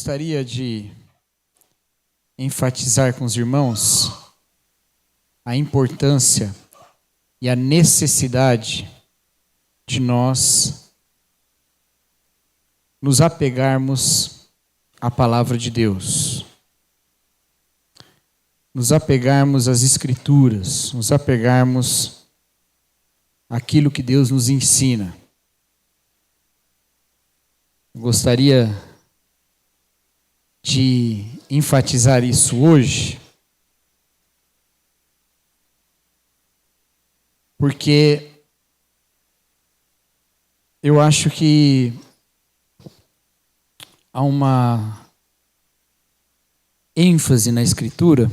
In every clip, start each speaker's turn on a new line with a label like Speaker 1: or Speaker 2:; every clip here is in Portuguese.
Speaker 1: gostaria de enfatizar com os irmãos a importância e a necessidade de nós nos apegarmos à palavra de Deus, nos apegarmos às Escrituras, nos apegarmos àquilo que Deus nos ensina. Eu gostaria de enfatizar isso hoje, porque eu acho que há uma ênfase na Escritura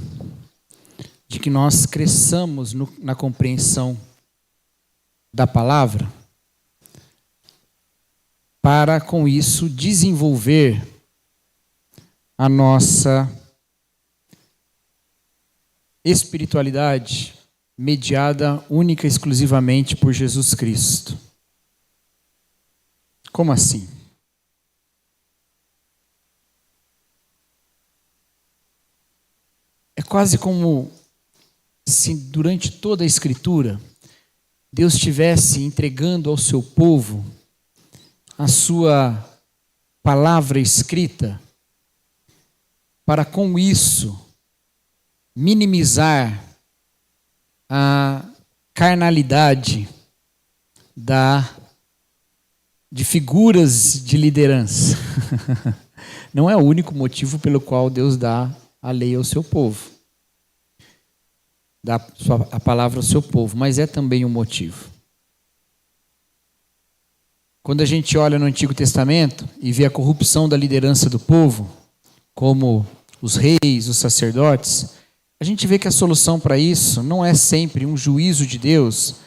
Speaker 1: de que nós cresçamos na compreensão da palavra, para com isso desenvolver a nossa espiritualidade mediada única e exclusivamente por Jesus Cristo. Como assim? É quase como se durante toda a Escritura Deus estivesse entregando ao seu povo a sua palavra escrita, para com isso minimizar a carnalidade de figuras de liderança. Não é o único motivo pelo qual Deus dá a lei ao seu povo, dá a palavra ao seu povo, mas é também um motivo. Quando a gente olha no Antigo Testamento e vê a corrupção da liderança do povo, como os reis, os sacerdotes, a gente vê que a solução para isso não é sempre um juízo de Deus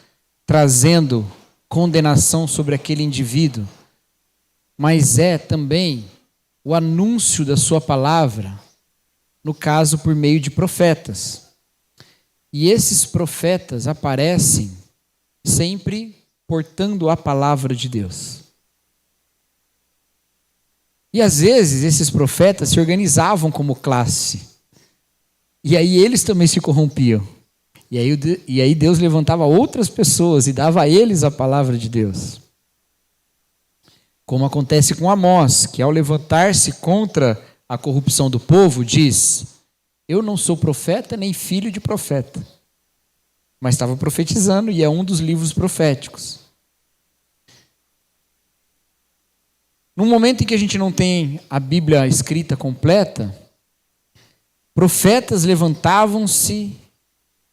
Speaker 1: trazendo condenação sobre aquele indivíduo, mas é também o anúncio da sua palavra, no caso por meio de profetas. E esses profetas aparecem sempre portando a palavra de Deus. E às vezes esses profetas se organizavam como classe. E aí eles também se corrompiam. E aí Deus levantava outras pessoas e dava a eles a palavra de Deus. Como acontece com Amós, que ao levantar-se contra a corrupção do povo, diz: eu não sou profeta nem filho de profeta. Mas estava profetizando e é um dos livros proféticos. No momento em que a gente não tem a Bíblia escrita completa, profetas levantavam-se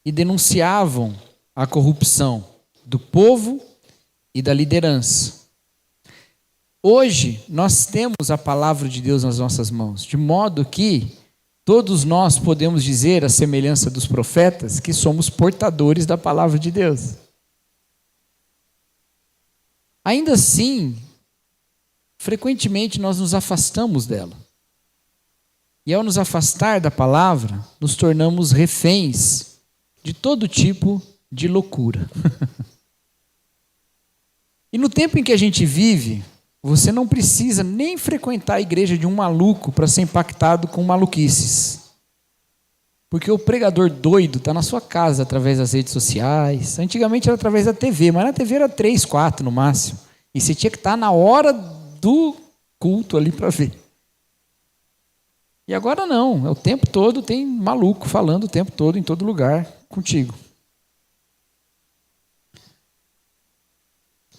Speaker 1: e denunciavam a corrupção do povo e da liderança. Hoje, nós temos a palavra de Deus nas nossas mãos, de modo que todos nós podemos dizer, à semelhança dos profetas, que somos portadores da palavra de Deus. Ainda assim, frequentemente nós nos afastamos dela. E ao nos afastar da palavra, nos tornamos reféns de todo tipo de loucura. E no tempo em que a gente vive, você não precisa nem frequentar a igreja de um maluco para ser impactado com maluquices. Porque o pregador doido está na sua casa através das redes sociais. Antigamente era através da TV, mas na TV era 3, 4 no máximo. E você tinha que estar na hora do culto ali para ver. E agora não, é o tempo todo tem maluco falando o tempo todo em todo lugar contigo.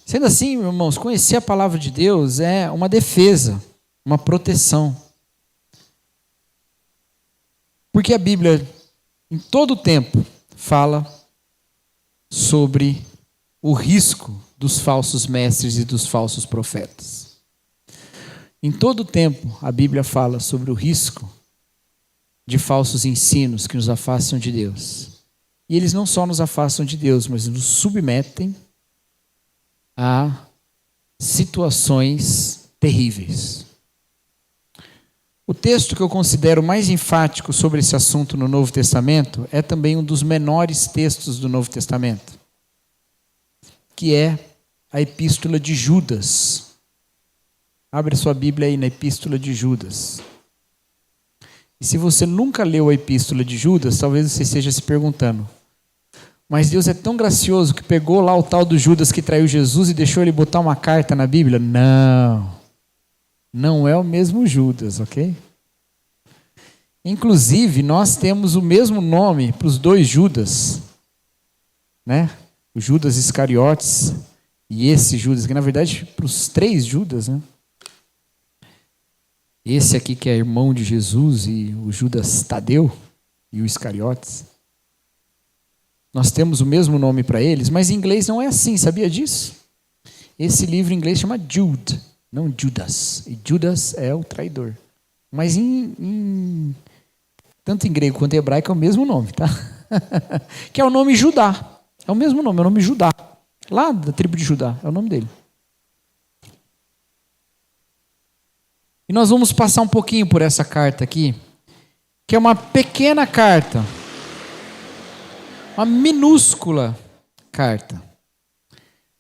Speaker 1: Sendo assim, irmãos, conhecer a palavra de Deus é uma defesa, uma proteção. Porque a Bíblia, em todo o tempo, fala sobre o risco dos falsos mestres e dos falsos profetas. Em todo o tempo, a Bíblia fala sobre o risco de falsos ensinos que nos afastam de Deus. E eles não só nos afastam de Deus, mas nos submetem a situações terríveis. O texto que eu considero mais enfático sobre esse assunto no Novo Testamento é também um dos menores textos do Novo Testamento, que é a Epístola de Judas. Abre sua Bíblia aí na Epístola de Judas. E se você nunca leu a epístola de Judas, talvez você esteja se perguntando, mas Deus é tão gracioso que pegou lá o tal do Judas que traiu Jesus e deixou ele botar uma carta na Bíblia? Não, não é o mesmo Judas, ok? Inclusive, nós temos o mesmo nome para os dois Judas, né? O Judas Iscariotes e esse Judas, que na verdade para os três Judas, né? Esse aqui que é irmão de Jesus e o Judas Tadeu e o Iscariotes. Nós temos o mesmo nome para eles, mas em inglês não é assim, sabia disso? Esse livro em inglês chama Jude, não Judas. E Judas é o traidor. Mas tanto em grego quanto em hebraico é o mesmo nome, tá? Que é o nome Judá. É o mesmo nome, é o nome Judá. Lá da tribo de Judá, é o nome dele. E nós vamos passar um pouquinho por essa carta aqui, que é uma pequena carta. Uma minúscula carta.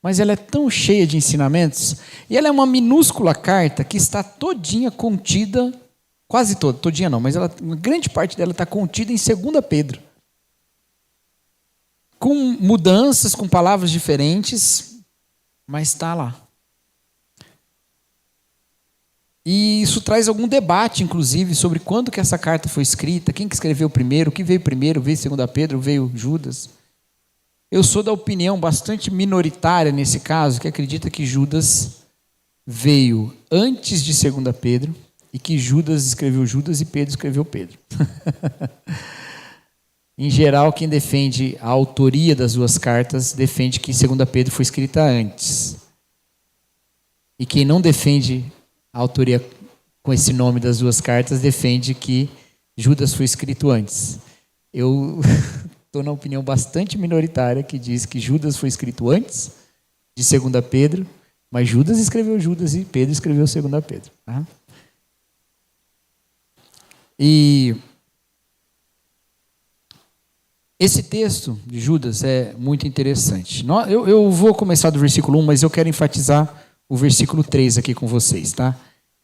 Speaker 1: Mas ela é tão cheia de ensinamentos. E ela é uma minúscula carta que está todinha contida, quase toda, todinha não, mas uma grande parte dela está contida em 2 Pedro. Com mudanças, com palavras diferentes, mas está lá. E isso traz algum debate, inclusive, sobre quando que essa carta foi escrita, quem que escreveu primeiro, o que veio primeiro, veio 2 Pedro, veio Judas. Eu sou da opinião bastante minoritária nesse caso, que acredita que Judas veio antes de 2 Pedro e que Judas escreveu Judas e Pedro escreveu Pedro. Em geral, quem defende a autoria das duas cartas defende que 2 Pedro foi escrita antes. E quem não defende a autoria com esse nome das duas cartas defende que Judas foi escrito antes. Eu estou na opinião bastante minoritária que diz que Judas foi escrito antes de 2 Pedro, mas Judas escreveu Judas e Pedro escreveu 2 Pedro. Tá? E esse texto de Judas é muito interessante. Eu vou começar do versículo 1, mas eu quero enfatizar o versículo 3 aqui com vocês, tá?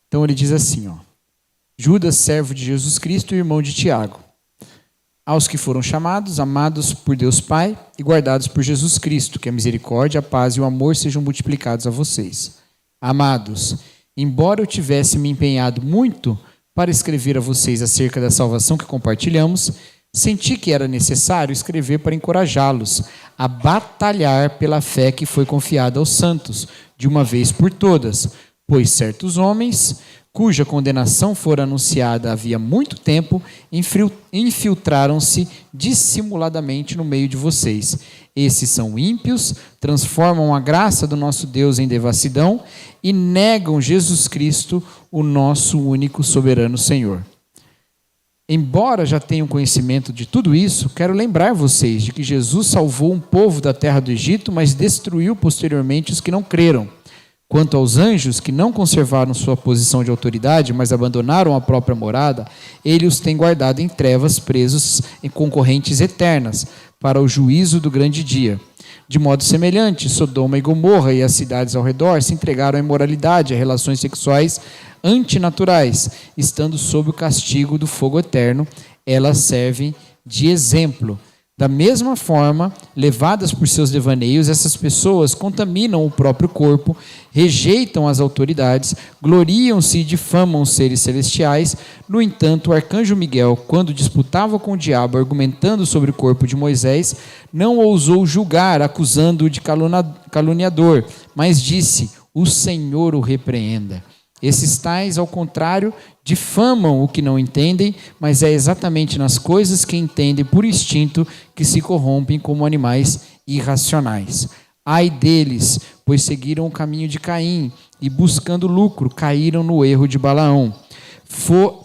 Speaker 1: Então ele diz assim, ó: Judas, servo de Jesus Cristo e irmão de Tiago, aos que foram chamados, amados por Deus Pai e guardados por Jesus Cristo, que a misericórdia, a paz e o amor sejam multiplicados a vocês. Amados, embora eu tivesse me empenhado muito para escrever a vocês acerca da salvação que compartilhamos, senti que era necessário escrever para encorajá-los a batalhar pela fé que foi confiada aos santos, de uma vez por todas, pois certos homens, cuja condenação fora anunciada havia muito tempo, infiltraram-se dissimuladamente no meio de vocês. Esses são ímpios, transformam a graça do nosso Deus em devassidão e negam Jesus Cristo, o nosso único soberano Senhor. Embora já tenham conhecimento de tudo isso, quero lembrar vocês de que Jesus salvou um povo da terra do Egito, mas destruiu posteriormente os que não creram. Quanto aos anjos que não conservaram sua posição de autoridade, mas abandonaram a própria morada, ele os tem guardado em trevas, presos em concorrentes eternas, para o juízo do grande dia. De modo semelhante, Sodoma e Gomorra e as cidades ao redor se entregaram à imoralidade, a relações sexuais antinaturais, estando sob o castigo do fogo eterno. Elas servem de exemplo. Da mesma forma, levadas por seus devaneios, essas pessoas contaminam o próprio corpo, rejeitam as autoridades, gloriam-se e difamam os seres celestiais. No entanto, o arcanjo Miguel, quando disputava com o diabo, argumentando sobre o corpo de Moisés, não ousou julgar, acusando-o de caluniador, mas disse: o Senhor o repreenda. Esses tais, ao contrário, difamam o que não entendem, mas é exatamente nas coisas que entendem por instinto que se corrompem como animais irracionais. Ai deles, pois seguiram o caminho de Caim e, buscando lucro, caíram no erro de Balaão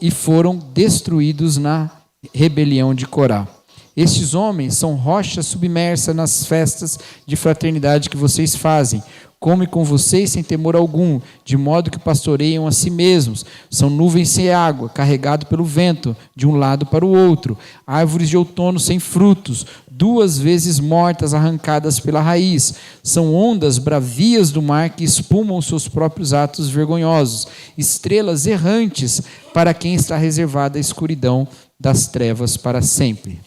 Speaker 1: e foram destruídos na rebelião de Corá. Estes homens são rocha submersa nas festas de fraternidade que vocês fazem. Come com vocês sem temor algum, de modo que pastoreiam a si mesmos. São nuvens sem água, carregado pelo vento, de um lado para o outro. Árvores de outono sem frutos, 2 vezes mortas, arrancadas pela raiz. São ondas bravias do mar que espumam seus próprios atos vergonhosos. Estrelas errantes para quem está reservada a escuridão das trevas para sempre.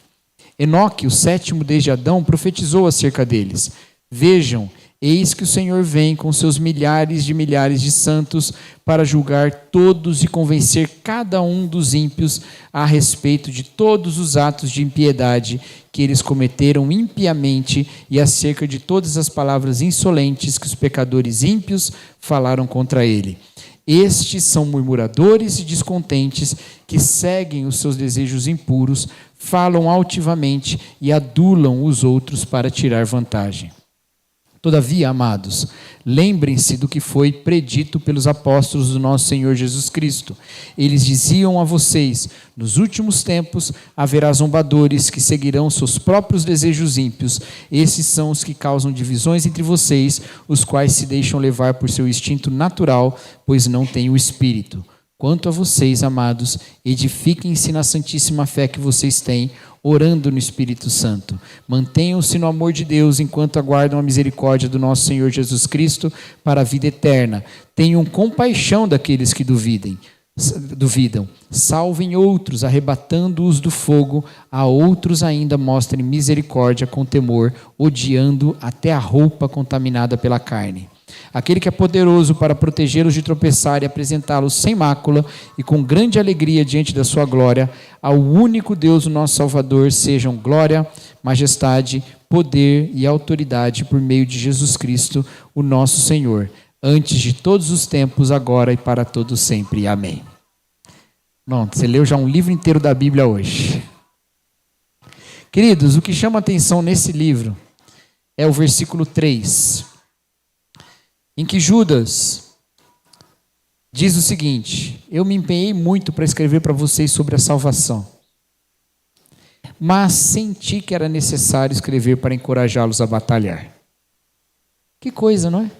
Speaker 1: Enoque, o 7º desde Adão, profetizou acerca deles. Vejam, eis que o Senhor vem com seus milhares de santos para julgar todos e convencer cada um dos ímpios a respeito de todos os atos de impiedade que eles cometeram impiamente e acerca de todas as palavras insolentes que os pecadores ímpios falaram contra ele. Estes são murmuradores e descontentes que seguem os seus desejos impuros, falam altivamente e adulam os outros para tirar vantagem. Todavia, amados, lembrem-se do que foi predito pelos apóstolos do nosso Senhor Jesus Cristo. Eles diziam a vocês: nos últimos tempos haverá zombadores que seguirão seus próprios desejos ímpios. Esses são os que causam divisões entre vocês, os quais se deixam levar por seu instinto natural, pois não têm o Espírito. Quanto a vocês, amados, edifiquem-se na santíssima fé que vocês têm, orando no Espírito Santo. Mantenham-se no amor de Deus enquanto aguardam a misericórdia do nosso Senhor Jesus Cristo para a vida eterna. Tenham compaixão daqueles que duvidam. Salvem outros, arrebatando-os do fogo. A outros ainda mostrem misericórdia com temor, odiando até a roupa contaminada pela carne. Aquele que é poderoso para protegê-los de tropeçar e apresentá-los sem mácula e com grande alegria diante da sua glória, ao único Deus, o nosso Salvador, sejam glória, majestade, poder e autoridade por meio de Jesus Cristo, o nosso Senhor, antes de todos os tempos, agora e para todos sempre. Amém. Pronto, você leu já um livro inteiro da Bíblia hoje. Queridos, o que chama atenção nesse livro é o versículo 3, em que Judas diz o seguinte: eu me empenhei muito para escrever para vocês sobre a salvação, mas senti que era necessário escrever para encorajá-los a batalhar. Que coisa, não é?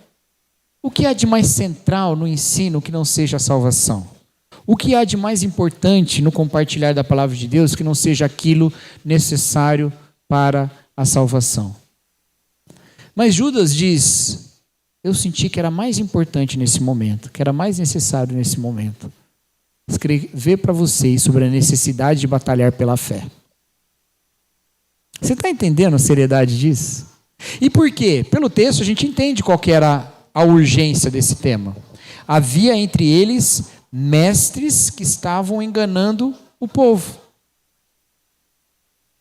Speaker 1: O que há de mais central no ensino que não seja a salvação? O que há de mais importante no compartilhar da palavra de Deus que não seja aquilo necessário para a salvação? Mas Judas diz: eu senti que era mais importante nesse momento, que era mais necessário nesse momento, escrever para vocês sobre a necessidade de batalhar pela fé. Você está entendendo a seriedade disso? E por quê? Pelo texto a gente entende qual que era a urgência desse tema. Havia entre eles mestres que estavam enganando o povo.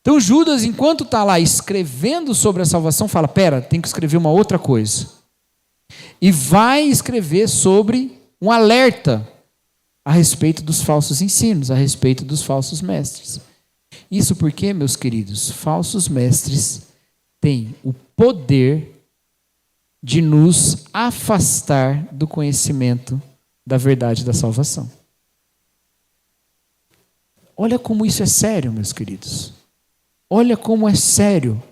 Speaker 1: Então Judas, enquanto está lá escrevendo sobre a salvação, fala: pera, tem que escrever uma outra coisa. E vai escrever sobre um alerta a respeito dos falsos ensinos, a respeito dos falsos mestres. Isso porque, meus queridos, falsos mestres têm o poder de nos afastar do conhecimento da verdade da salvação. Olha como isso é sério, meus queridos. Olha como é sério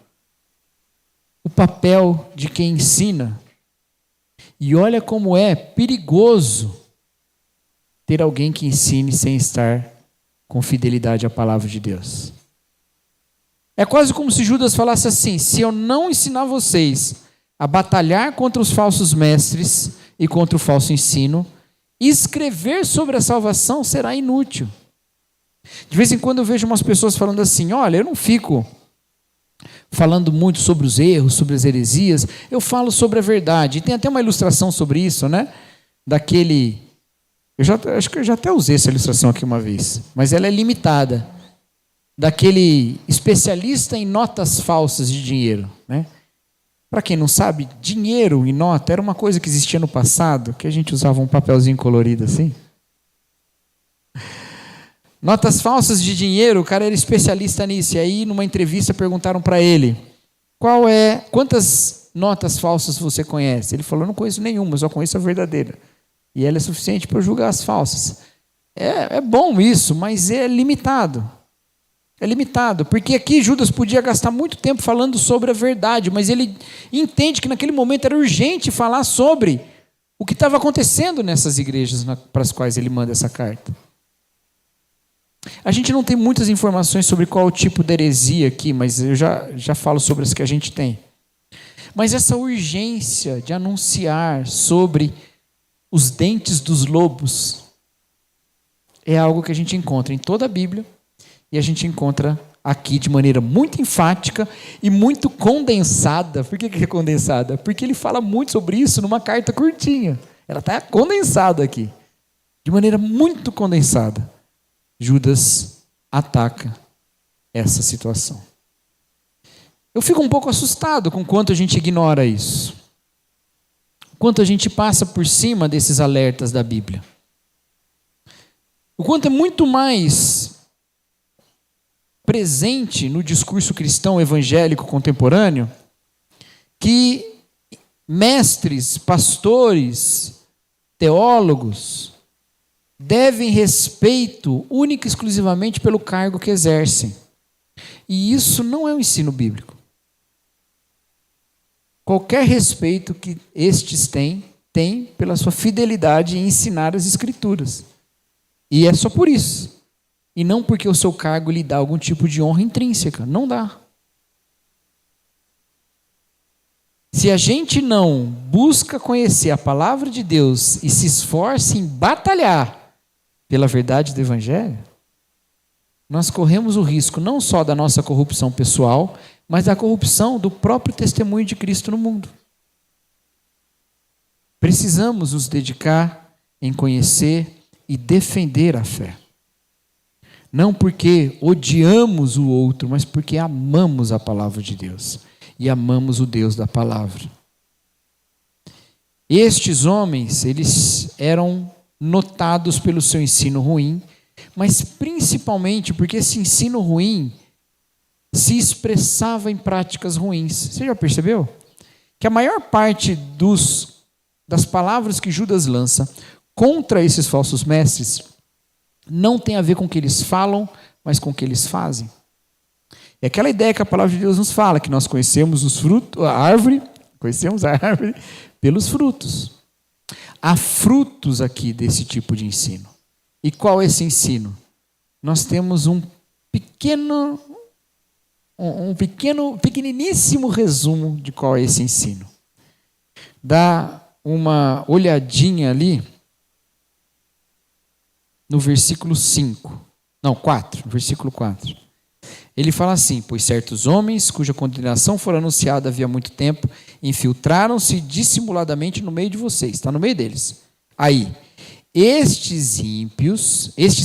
Speaker 1: o papel de quem ensina. E olha como é perigoso ter alguém que ensine sem estar com fidelidade à palavra de Deus. É quase como se Judas falasse assim: se eu não ensinar vocês a batalhar contra os falsos mestres e contra o falso ensino, escrever sobre a salvação será inútil. De vez em quando eu vejo umas pessoas falando assim: olha, eu não fico falando muito sobre os erros, sobre as heresias, eu falo sobre a verdade. E tem até uma ilustração sobre isso, né? Daquele... acho que eu já até usei essa ilustração aqui uma vez, mas ela é limitada. Daquele especialista em notas falsas de dinheiro, né? Para quem não sabe, dinheiro e nota era uma coisa que existia no passado, que a gente usava um papelzinho colorido assim. Notas falsas de dinheiro, o cara era especialista nisso. E aí, numa entrevista, perguntaram para ele: quantas notas falsas você conhece? Ele falou: não conheço nenhuma, eu só conheço a verdadeira. E ela é suficiente para eu julgar as falsas. É bom isso, mas é limitado. É limitado, porque aqui Judas podia gastar muito tempo falando sobre a verdade, mas ele entende que naquele momento era urgente falar sobre o que estava acontecendo nessas igrejas para as quais ele manda essa carta. A gente não tem muitas informações sobre qual o tipo de heresia aqui, mas eu já falo sobre as que a gente tem. Mas essa urgência de anunciar sobre os dentes dos lobos é algo que a gente encontra em toda a Bíblia e a gente encontra aqui de maneira muito enfática e muito condensada. Por que é condensada? Porque ele fala muito sobre isso numa carta curtinha. Ela está condensada aqui, de maneira muito condensada. Judas ataca essa situação. Eu fico um pouco assustado com quanto a gente ignora isso. Quanto a gente passa por cima desses alertas da Bíblia. O quanto é muito mais presente no discurso cristão evangélico contemporâneo que mestres, pastores, teólogos devem respeito única e exclusivamente pelo cargo que exercem. E isso não é um ensino bíblico. Qualquer respeito que estes têm pela sua fidelidade em ensinar as Escrituras. E é só por isso. E não porque o seu cargo lhe dá algum tipo de honra intrínseca. Não dá. Se a gente não busca conhecer a palavra de Deus e se esforça em batalhar pela verdade do Evangelho, nós corremos o risco não só da nossa corrupção pessoal, mas da corrupção do próprio testemunho de Cristo no mundo. Precisamos nos dedicar em conhecer e defender a fé. Não porque odiamos o outro, mas porque amamos a palavra de Deus e amamos o Deus da palavra. Estes homens, eles eram notados pelo seu ensino ruim, mas principalmente porque esse ensino ruim se expressava em práticas ruins. Você já percebeu? Que a maior parte das palavras que Judas lança contra esses falsos mestres não tem a ver com o que eles falam, mas com o que eles fazem. É aquela ideia que a palavra de Deus nos fala, que nós conhecemos conhecemos a árvore pelos frutos. Há frutos aqui desse tipo de ensino. E qual é esse ensino? Nós temos um pequeniníssimo resumo de qual é esse ensino. Dá uma olhadinha ali no versículo 4, versículo 4. Ele fala assim: pois certos homens, cuja condenação fora anunciada havia muito tempo, infiltraram-se dissimuladamente no meio de vocês. Está no meio deles. Aí, estes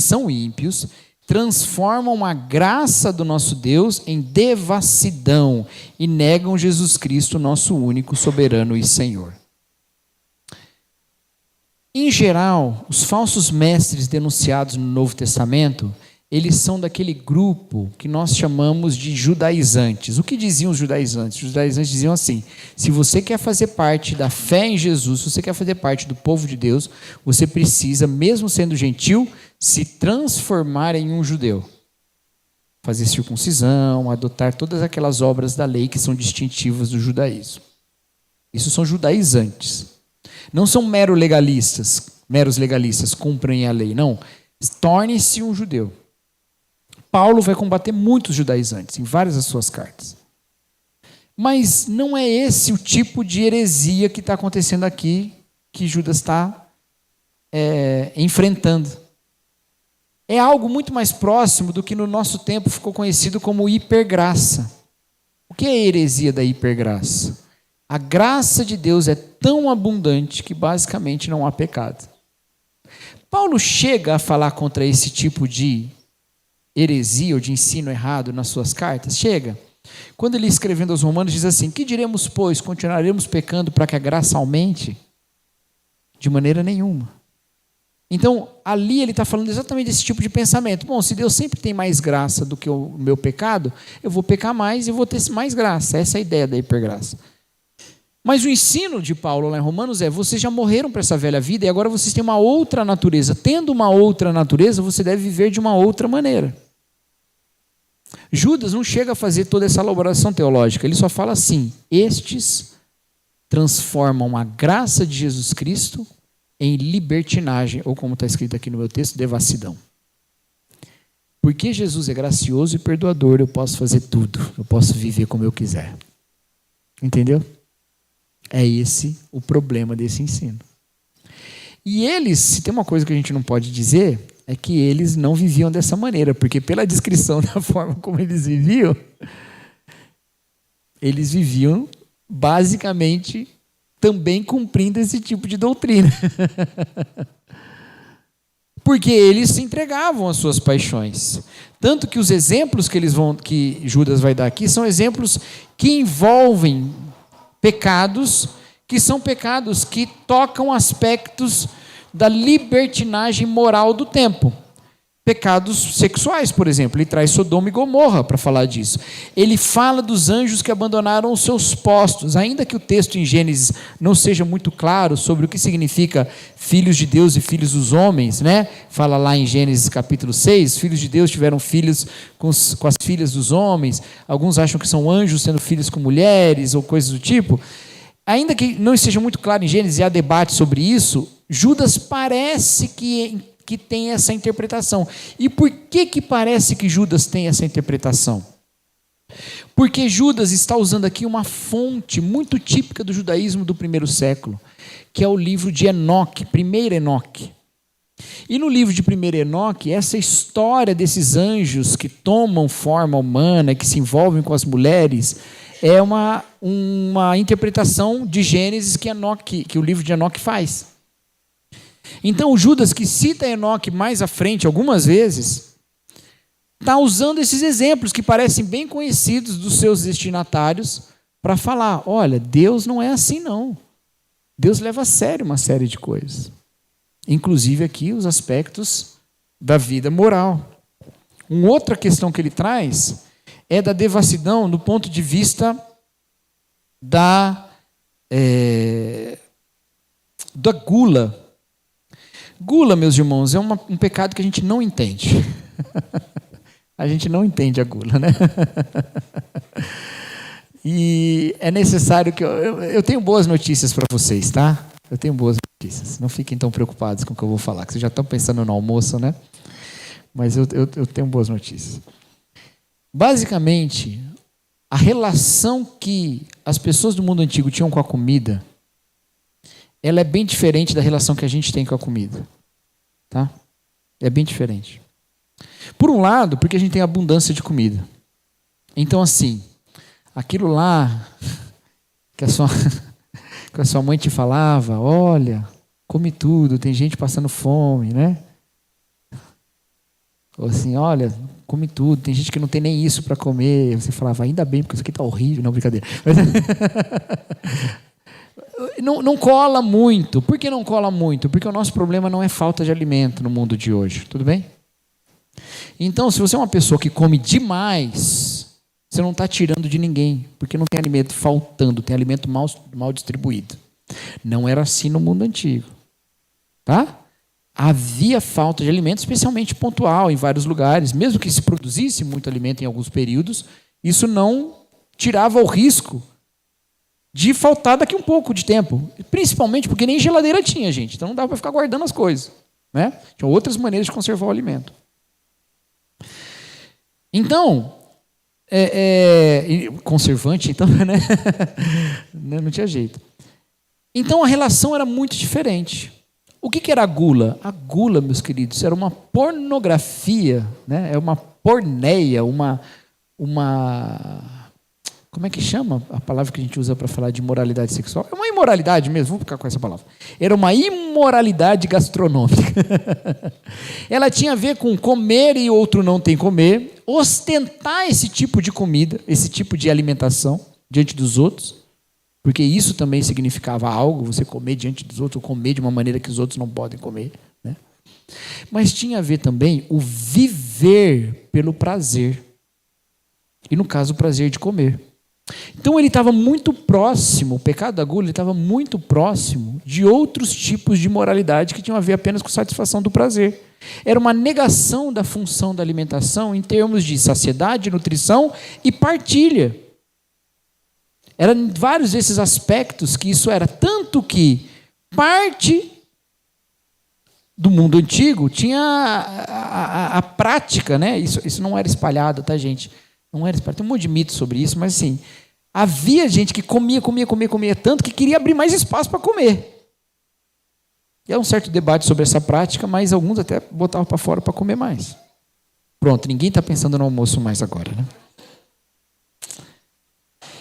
Speaker 1: são ímpios, transformam a graça do nosso Deus em devassidão e negam Jesus Cristo, nosso único soberano e Senhor. Em geral, os falsos mestres denunciados no Novo Testamento, eles são daquele grupo que nós chamamos de judaizantes. O que diziam os judaizantes? Os judaizantes diziam assim: se você quer fazer parte da fé em Jesus, se você quer fazer parte do povo de Deus, você precisa, mesmo sendo gentil, se transformar em um judeu. Fazer circuncisão, adotar todas aquelas obras da lei que são distintivas do judaísmo. Isso são judaizantes. Não são meros legalistas, cumprem a lei. Não, torne-se um judeu. Paulo vai combater muitos judaizantes em várias das suas cartas. Mas não é esse o tipo de heresia que está acontecendo aqui, que Judas está enfrentando. É algo muito mais próximo do que no nosso tempo ficou conhecido como hipergraça. O que é a heresia da hipergraça? A graça de Deus é tão abundante que basicamente não há pecado. Paulo chega a falar contra esse tipo de heresia ou de ensino errado nas suas cartas? Chega. Quando ele escrevendo aos Romanos diz assim: que diremos, pois? Continuaremos pecando para que a graça aumente? De maneira nenhuma. Então, ali ele está falando exatamente desse tipo de pensamento. Bom, se Deus sempre tem mais graça do que o meu pecado, eu vou pecar mais e vou ter mais graça. Essa é a ideia da hipergraça. Mas o ensino de Paulo lá em Romanos é: vocês já morreram para essa velha vida e agora vocês têm uma outra natureza. Tendo uma outra natureza, você deve viver de uma outra maneira. Judas não chega a fazer toda essa elaboração teológica. Ele só fala assim: estes transformam a graça de Jesus Cristo em libertinagem, ou como está escrito aqui no meu texto, devassidão. Porque Jesus é gracioso e perdoador, eu posso fazer tudo. Eu posso viver como eu quiser. Entendeu? É esse o problema desse ensino. E eles, se tem uma coisa que a gente não pode dizer, é que eles não viviam dessa maneira, porque pela descrição da forma como eles viviam basicamente também cumprindo esse tipo de doutrina. Porque eles se entregavam às suas paixões. Tanto que os exemplos que Judas vai dar aqui são exemplos que envolvem pecados, que são pecados que tocam aspectos da libertinagem moral do tempo. Pecados sexuais, por exemplo. Ele traz Sodoma e Gomorra para falar disso. Ele fala dos anjos que abandonaram os seus postos. Ainda que o texto em Gênesis não seja muito claro sobre o que significa filhos de Deus e filhos dos homens, né? Fala lá em Gênesis capítulo 6, filhos de Deus tiveram filhos com as filhas dos homens. Alguns acham que são anjos tendo filhos com mulheres ou coisas do tipo. Ainda que não esteja muito claro em Gênesis e há debate sobre isso, Judas parece que tem essa interpretação. E por que parece que Judas tem essa interpretação? Porque Judas está usando aqui uma fonte muito típica do judaísmo do primeiro século, que é o livro de Enoque, 1 Enoque. E no livro de 1 Enoque, essa história desses anjos que tomam forma humana, que se envolvem com as mulheres, é uma interpretação de Gênesis que o livro de Enoque faz. Então o Judas, que cita Enoque mais à frente algumas vezes, está usando esses exemplos que parecem bem conhecidos dos seus destinatários para falar, olha, Deus não é assim não. Deus leva a sério uma série de coisas. Inclusive aqui os aspectos da vida moral. Uma outra questão que ele traz é da devassidão do ponto de vista da gula. Gula, meus irmãos, é um pecado que a gente não entende. A gente não entende a gula, né? E é necessário que eu tenho boas notícias para vocês, tá? Eu tenho boas notícias. Não fiquem tão preocupados com o que eu vou falar, que vocês já estão pensando no almoço, né? Mas eu tenho boas notícias. Basicamente, a relação que as pessoas do mundo antigo tinham com a comida, ela é bem diferente da relação que a gente tem com a comida. Tá? É bem diferente. Por um lado, porque a gente tem abundância de comida. Então, assim, aquilo lá que a sua mãe te falava, olha, come tudo, tem gente passando fome, né? Ou assim, olha, come tudo, tem gente que não tem nem isso para comer. Você falava, ainda bem, porque isso aqui está horrível. Não, brincadeira. Não cola muito. Por que não cola muito? Porque o nosso problema não é falta de alimento no mundo de hoje. Tudo bem? Então, se você é uma pessoa que come demais, você não está tirando de ninguém, porque não tem alimento faltando, tem alimento mal distribuído. Não era assim no mundo antigo. Tá? Havia falta de alimento, especialmente pontual, em vários lugares. Mesmo que se produzisse muito alimento em alguns períodos, isso não tirava o risco de faltar daqui um pouco de tempo. Principalmente porque nem geladeira tinha, gente. Então não dava para ficar guardando as coisas. Né? Tinha outras maneiras de conservar o alimento. Então, conservante, então, né? Não tinha jeito. Então a relação era muito diferente. O que era a gula? A gula, meus queridos, era uma pornografia, né? É uma porneia, uma como é que chama a palavra que a gente usa para falar de imoralidade sexual? É uma imoralidade mesmo, vamos ficar com essa palavra. Era uma imoralidade gastronômica. Ela tinha a ver com comer e outro não tem comer, ostentar esse tipo de comida, esse tipo de alimentação diante dos outros, porque isso também significava algo, você comer diante dos outros, ou comer de uma maneira que os outros não podem comer. Né? Mas tinha a ver também o viver pelo prazer. E no caso, o prazer de comer. Então ele estava muito próximo, o pecado da gula estava muito próximo de outros tipos de moralidade que tinham a ver apenas com satisfação do prazer. Era uma negação da função da alimentação em termos de saciedade, nutrição e partilha. Eram vários desses aspectos que isso era. Tanto que parte do mundo antigo tinha a prática, né? Isso não era espalhado, tá, gente? Não era espalhado. Tem um monte de mito sobre isso, mas assim, havia gente que comia tanto que queria abrir mais espaço para comer. E há um certo debate sobre essa prática, mas alguns até botavam para fora para comer mais. Pronto, ninguém está pensando no almoço mais agora, né?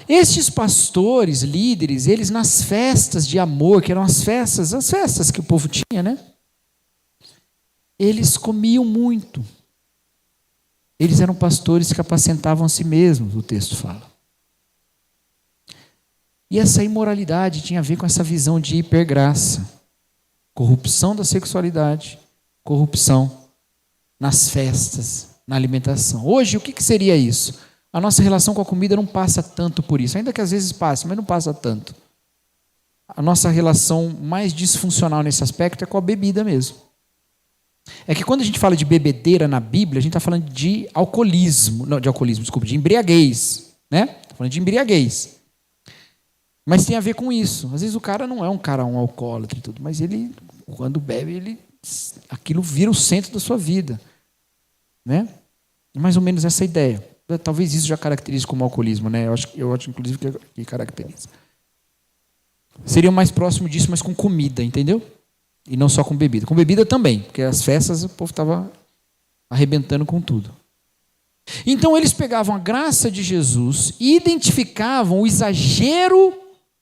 Speaker 1: Estes pastores, líderes, eles nas festas de amor, que eram as festas que o povo tinha, né? Eles comiam muito. Eles eram pastores que apacentavam a si mesmos, o texto fala. E essa imoralidade tinha a ver com essa visão de hipergraça. Corrupção da sexualidade, corrupção nas festas, na alimentação. Hoje, o que seria isso? A nossa relação com a comida não passa tanto por isso, ainda que às vezes passe, mas não passa tanto. A nossa relação mais disfuncional nesse aspecto é com a bebida mesmo. É que quando a gente fala de bebedeira na Bíblia, a gente está falando de de embriaguez, né? Está falando de embriaguez. Mas tem a ver com isso. Às vezes o cara não é um alcoólatra e tudo, mas ele, quando bebe, aquilo vira o centro da sua vida. Né? É mais ou menos essa ideia. Talvez isso já caracterize como alcoolismo, né? Eu acho inclusive, que caracteriza. Seria mais próximo disso, mas com comida, entendeu? E não só com bebida. Com bebida também, porque as festas o povo estava arrebentando com tudo. Então eles pegavam a graça de Jesus e identificavam o exagero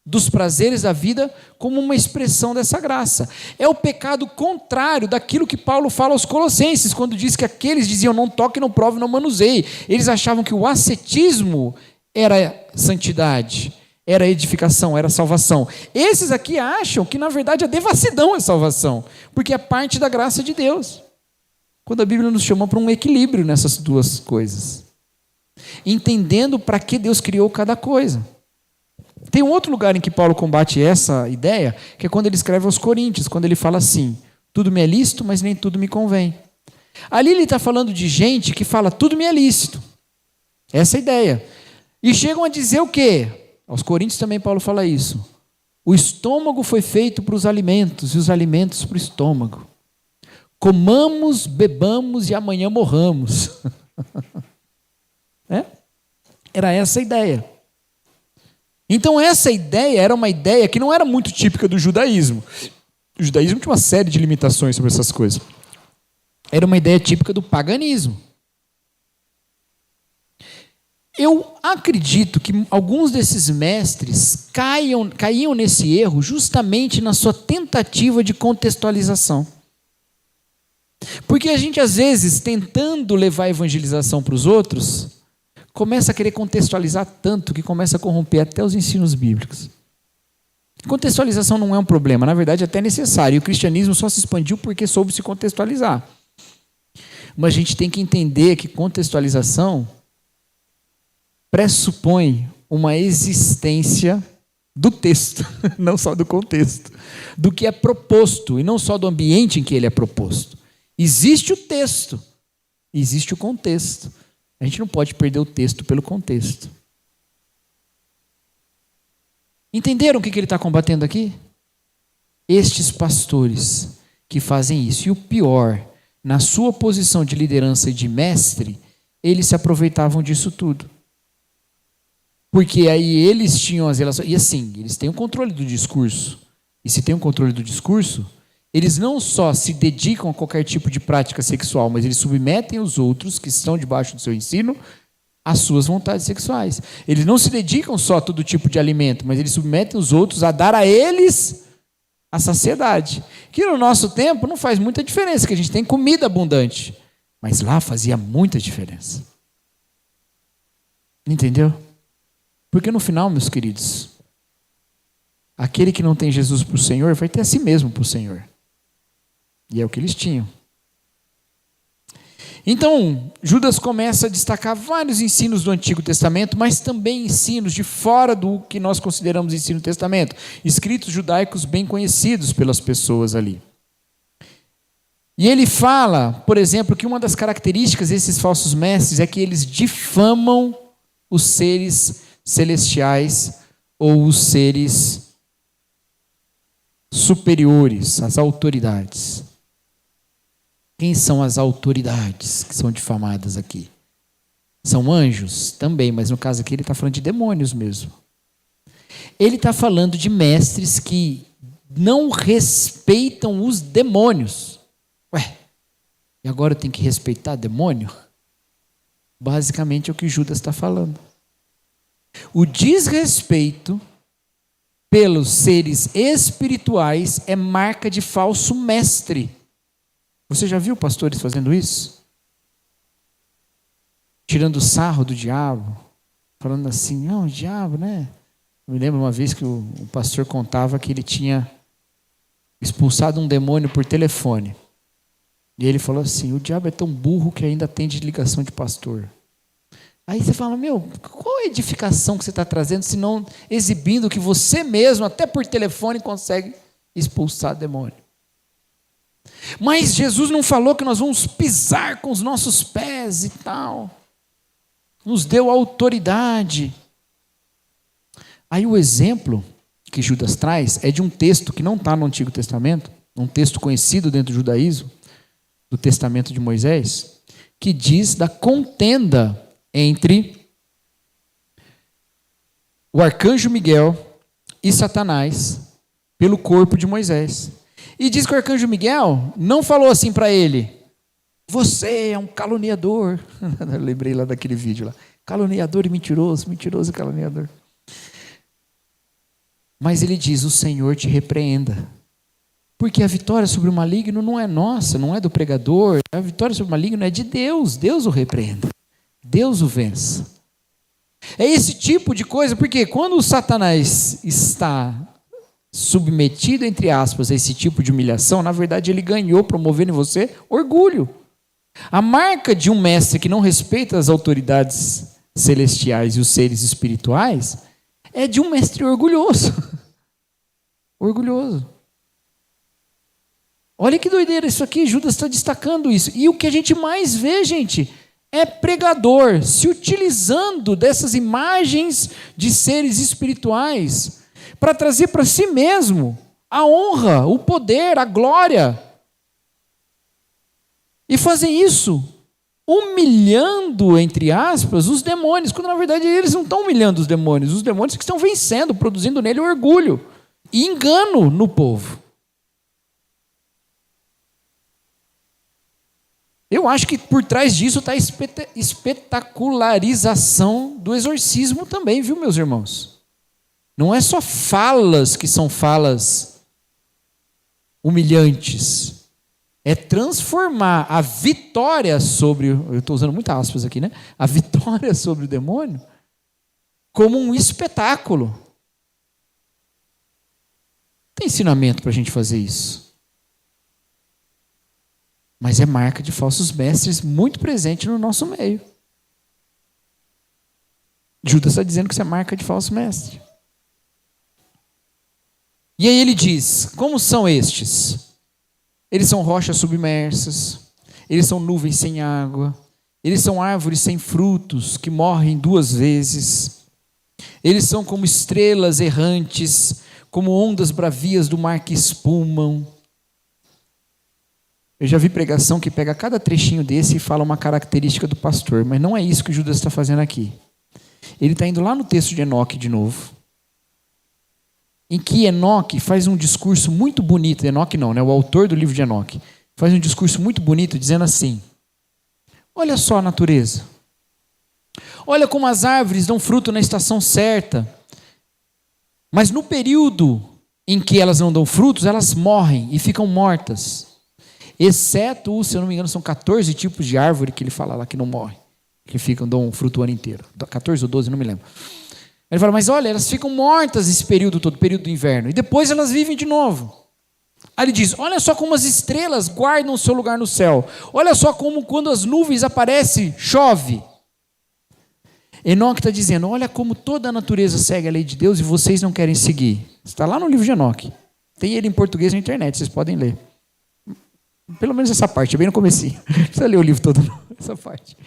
Speaker 1: dos prazeres da vida como uma expressão dessa graça. É o pecado contrário daquilo que Paulo fala aos Colossenses, quando diz que aqueles diziam não toque, não prove, não manuseie. Eles achavam que o ascetismo era santidade, era edificação, era salvação. Esses aqui acham que, na verdade, a devassidão é salvação, porque é parte da graça de Deus. Quando a Bíblia nos chama para um equilíbrio nessas duas coisas. Entendendo para que Deus criou cada coisa. Tem um outro lugar em que Paulo combate essa ideia, que é quando ele escreve aos Coríntios, quando ele fala assim, tudo me é lícito, mas nem tudo me convém. Ali ele está falando de gente que fala, tudo me é lícito. Essa é a ideia. E chegam a dizer o quê? Aos Coríntios também Paulo fala isso. O estômago foi feito para os alimentos, e os alimentos para o estômago. Comamos, bebamos e amanhã morramos. Era essa a ideia. Então essa ideia era uma ideia que não era muito típica do judaísmo. O judaísmo tinha uma série de limitações sobre essas coisas. Era uma ideia típica do paganismo. Eu acredito que alguns desses mestres caíam nesse erro justamente na sua tentativa de contextualização. Porque a gente, às vezes, tentando levar a evangelização para os outros, começa a querer contextualizar tanto que começa a corromper até os ensinos bíblicos. Contextualização não é um problema, na verdade é até necessário. E o cristianismo só se expandiu porque soube se contextualizar. Mas a gente tem que entender que contextualização pressupõe uma existência do texto, não só do contexto, do que é proposto, e não só do ambiente em que ele é proposto. Existe o texto, existe o contexto. A gente não pode perder o texto pelo contexto. Entenderam o que ele está combatendo aqui? Estes pastores que fazem isso. E o pior, na sua posição de liderança e de mestre, eles se aproveitavam disso tudo. Porque aí eles tinham as relações... E assim, eles têm o controle do discurso. E se tem o controle do discurso, eles não só se dedicam a qualquer tipo de prática sexual, mas eles submetem os outros que estão debaixo do seu ensino às suas vontades sexuais. Eles não se dedicam só a todo tipo de alimento, mas eles submetem os outros a dar a eles a saciedade. Que no nosso tempo não faz muita diferença, que a gente tem comida abundante. Mas lá fazia muita diferença. Entendeu? Porque no final, meus queridos, aquele que não tem Jesus por Senhor vai ter a si mesmo por Senhor. E é o que eles tinham. Então, Judas começa a destacar vários ensinos do Antigo Testamento, mas também ensinos de fora do que nós consideramos ensino do Testamento. Escritos judaicos bem conhecidos pelas pessoas ali. E ele fala, por exemplo, que uma das características desses falsos mestres é que eles difamam os seres celestiais ou os seres superiores, as autoridades. Quem são as autoridades que são difamadas aqui? São anjos? Também, mas no caso aqui ele está falando de demônios mesmo. Ele está falando de mestres que não respeitam os demônios. Ué, e agora eu tenho que respeitar demônio? Basicamente é o que Judas está falando. O desrespeito pelos seres espirituais é marca de falso mestre. Você já viu pastores fazendo isso? Tirando sarro do diabo, falando assim, não, o diabo, né? Eu me lembro uma vez que o pastor contava que ele tinha expulsado um demônio por telefone. E ele falou assim, o diabo é tão burro que ainda atende ligação de pastor. Aí você fala, qual a edificação que você está trazendo, se não exibindo que você mesmo, até por telefone, consegue expulsar demônio? Mas Jesus não falou que nós vamos pisar com os nossos pés e tal. Nos deu autoridade. Aí o exemplo que Judas traz é de um texto que não está no Antigo Testamento, um texto conhecido dentro do judaísmo, do Testamento de Moisés, que diz da contenda entre o arcanjo Miguel e Satanás pelo corpo de Moisés. E diz que o arcanjo Miguel não falou assim para ele, você é um caluniador. Eu lembrei lá daquele vídeo lá. Caluniador e mentiroso, mentiroso e caluniador. Mas ele diz, o Senhor te repreenda. Porque a vitória sobre o maligno não é nossa, não é do pregador. A vitória sobre o maligno é de Deus. Deus o repreenda. Deus o vença. É esse tipo de coisa, porque quando o Satanás está submetido, entre aspas, a esse tipo de humilhação, na verdade ele ganhou, promovendo em você orgulho. A marca de um mestre que não respeita as autoridades celestiais e os seres espirituais é de um mestre orgulhoso. Orgulhoso. Olha que doideira isso aqui, Judas está destacando isso. E o que a gente mais vê, gente, é pregador se utilizando dessas imagens de seres espirituais para trazer para si mesmo a honra, o poder, a glória. E fazem isso humilhando, entre aspas, os demônios, quando na verdade eles não estão humilhando os demônios que estão vencendo, produzindo nele orgulho e engano no povo. Eu acho que por trás disso está a espetacularização do exorcismo também, viu, meus irmãos? Não é só falas que são falas humilhantes. É transformar a vitória sobre, eu estou usando muitas aspas aqui, né? A vitória sobre o demônio como um espetáculo. Tem ensinamento para a gente fazer isso. Mas é marca de falsos mestres muito presente no nosso meio. Judas está dizendo que isso é marca de falso mestre. E aí ele diz, como são estes? Eles são rochas submersas, eles são nuvens sem água, eles são árvores sem frutos que morrem 2 vezes. Eles são como estrelas errantes, como ondas bravias do mar que espumam. Eu já vi pregação que pega cada trechinho desse e fala uma característica do pastor, mas não é isso que Judas está fazendo aqui. Ele está indo lá no texto de Enoque de novo, em que Enoque faz um discurso muito bonito, Enoque não, né? O autor do livro de Enoque, faz um discurso muito bonito dizendo assim, olha só a natureza, olha como as árvores dão fruto na estação certa, mas no período em que elas não dão frutos, elas morrem e ficam mortas. Exceto, se eu não me engano, são 14 tipos de árvore que ele fala lá que não morrem, que dão um fruto o ano inteiro. 14 ou 12, não me lembro. Ele fala, mas olha, elas ficam mortas esse período todo, período do inverno, e depois elas vivem de novo. Aí ele diz, olha só como as estrelas guardam o seu lugar no céu. Olha só como quando as nuvens aparecem, chove. Enoque está dizendo, olha como toda a natureza segue a lei de Deus e vocês não querem seguir. Está lá no livro de Enoque. Tem ele em português na internet, vocês podem ler. Pelo menos essa parte, bem no comecinho. Não precisa ler o livro todo, não. Essa parte.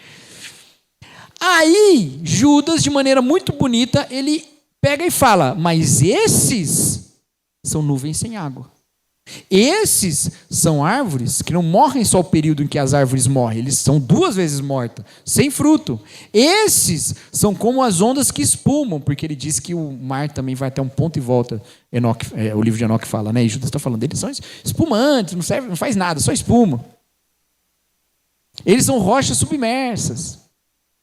Speaker 1: Aí, Judas, de maneira muito bonita, ele pega e fala, mas esses são nuvens sem água. Esses são árvores que não morrem só o período em que as árvores morrem, eles são 2 vezes mortas, sem fruto. Esses são como as ondas que espumam, porque ele diz que o mar também vai até um ponto e volta. Enoque, o livro de Enoque fala, né? E Judas está falando, eles são espumantes, não serve, não faz nada, só espuma. Eles são rochas submersas.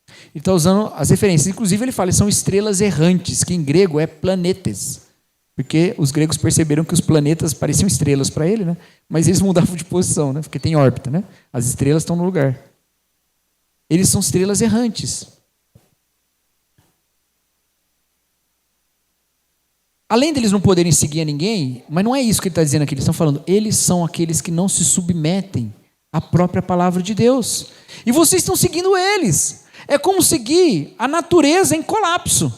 Speaker 1: Ele está usando as referências. Inclusive ele fala, eles são estrelas errantes, que em grego é planetes. Porque os gregos perceberam que os planetas pareciam estrelas para ele, né? Mas eles mudavam de posição, né? Porque tem órbita, né? As estrelas estão no lugar. Eles são estrelas errantes. Além deles não poderem seguir a ninguém, mas não é isso que ele está dizendo aqui. Eles estão falando, eles são aqueles que não se submetem à própria palavra de Deus. E vocês estão seguindo eles. É como seguir a natureza em colapso.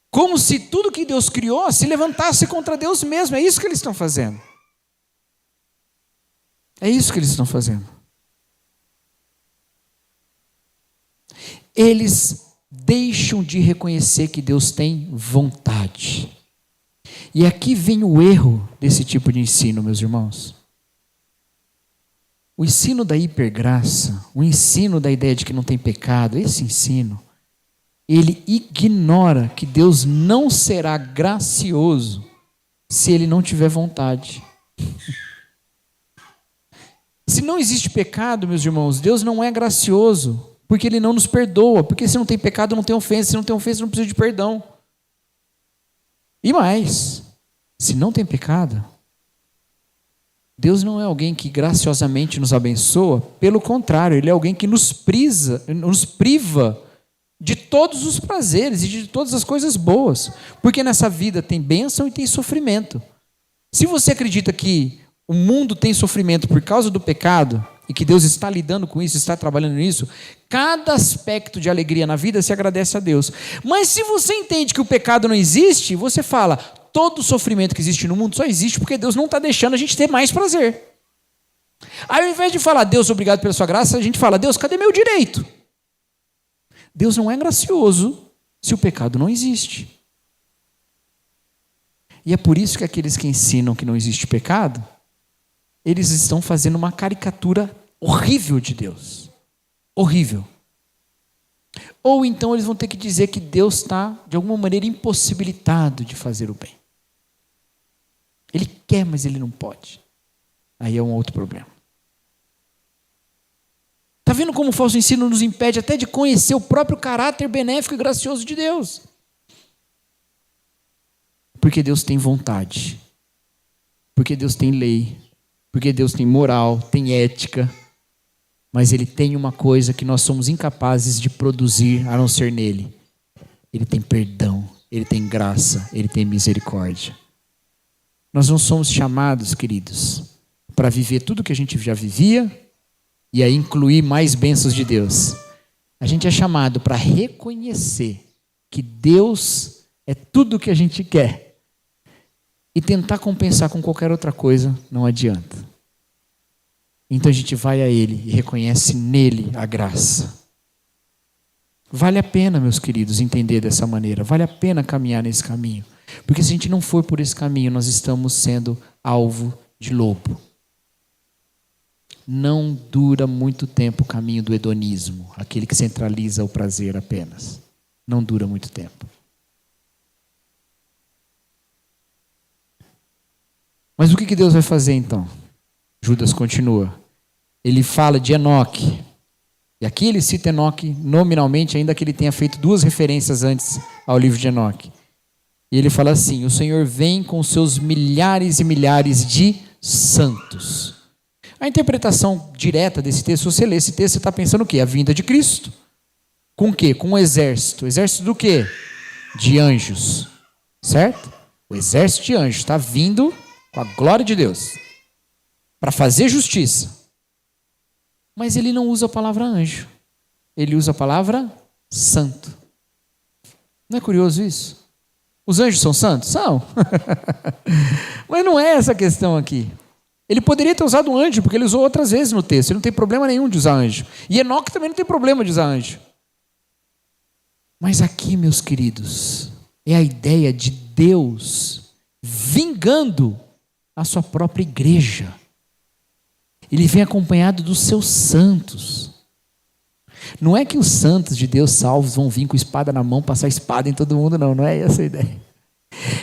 Speaker 1: Como se tudo que Deus criou se levantasse contra Deus mesmo. É isso que eles estão fazendo. É isso que eles estão fazendo. Eles deixam de reconhecer que Deus tem vontade. E aqui vem o erro desse tipo de ensino, meus irmãos. O ensino da hipergraça, o ensino da ideia de que não tem pecado, esse ensino, ele ignora que Deus não será gracioso se ele não tiver vontade. Se não existe pecado, meus irmãos, Deus não é gracioso, porque ele não nos perdoa, porque se não tem pecado não tem ofensa, se não tem ofensa não precisa de perdão. E mais, se não tem pecado, Deus não é alguém que graciosamente nos abençoa, pelo contrário, ele é alguém que nos priva de todos os prazeres e de todas as coisas boas, porque nessa vida tem bênção e tem sofrimento. Se você acredita que o mundo tem sofrimento por causa do pecado, e que Deus está lidando com isso, está trabalhando nisso, cada aspecto de alegria na vida se agradece a Deus. Mas se você entende que o pecado não existe, você fala, todo sofrimento que existe no mundo só existe porque Deus não está deixando a gente ter mais prazer. Aí ao invés de falar, Deus, obrigado pela sua graça, a gente fala, Deus, cadê meu direito? Deus não é gracioso se o pecado não existe. E é por isso que aqueles que ensinam que não existe pecado, eles estão fazendo uma caricatura horrível de Deus. Horrível. Ou então eles vão ter que dizer que Deus está, de alguma maneira, impossibilitado de fazer o bem. Ele quer, mas ele não pode. Aí é um outro problema. Está vendo como o falso ensino nos impede até de conhecer o próprio caráter benéfico e gracioso de Deus? Porque Deus tem vontade. Porque Deus tem lei. Porque Deus tem moral, tem ética. Mas Ele tem uma coisa que nós somos incapazes de produzir a não ser nele. Ele tem perdão, Ele tem graça, Ele tem misericórdia. Nós não somos chamados, queridos, para viver tudo que a gente já vivia e aí incluir mais bênçãos de Deus. A gente é chamado para reconhecer que Deus é tudo o que a gente quer. E tentar compensar com qualquer outra coisa não adianta. Então a gente vai a Ele e reconhece nele a graça. Vale a pena, meus queridos, entender dessa maneira. Vale a pena caminhar nesse caminho. Porque se a gente não for por esse caminho, nós estamos sendo alvo de lobo. Não dura muito tempo o caminho do hedonismo, aquele que centraliza o prazer apenas. Não dura muito tempo. Mas o que Deus vai fazer então? Judas continua. Ele fala de Enoque. E aqui ele cita Enoque nominalmente, ainda que ele tenha feito 2 referências antes ao livro de Enoque. E ele fala assim, o Senhor vem com seus milhares e milhares de santos. A interpretação direta desse texto, se você lê esse texto, você está pensando o quê? A vinda de Cristo. Com o quê? Com um exército. Exército do quê? De anjos. Certo? O exército de anjos está vindo com a glória de Deus para fazer justiça. Mas ele não usa a palavra anjo. Ele usa a palavra santo. Não é curioso isso? Os anjos são santos? São. Mas não é essa a questão aqui. Ele poderia ter usado um anjo, porque ele usou outras vezes no texto. Ele não tem problema nenhum de usar anjo. E Enoque também não tem problema de usar anjo. Mas aqui, meus queridos, é a ideia de Deus vingando a sua própria igreja. Ele vem acompanhado dos seus santos. Não é que os santos de Deus salvos vão vir com espada na mão, passar espada em todo mundo, não é essa a ideia.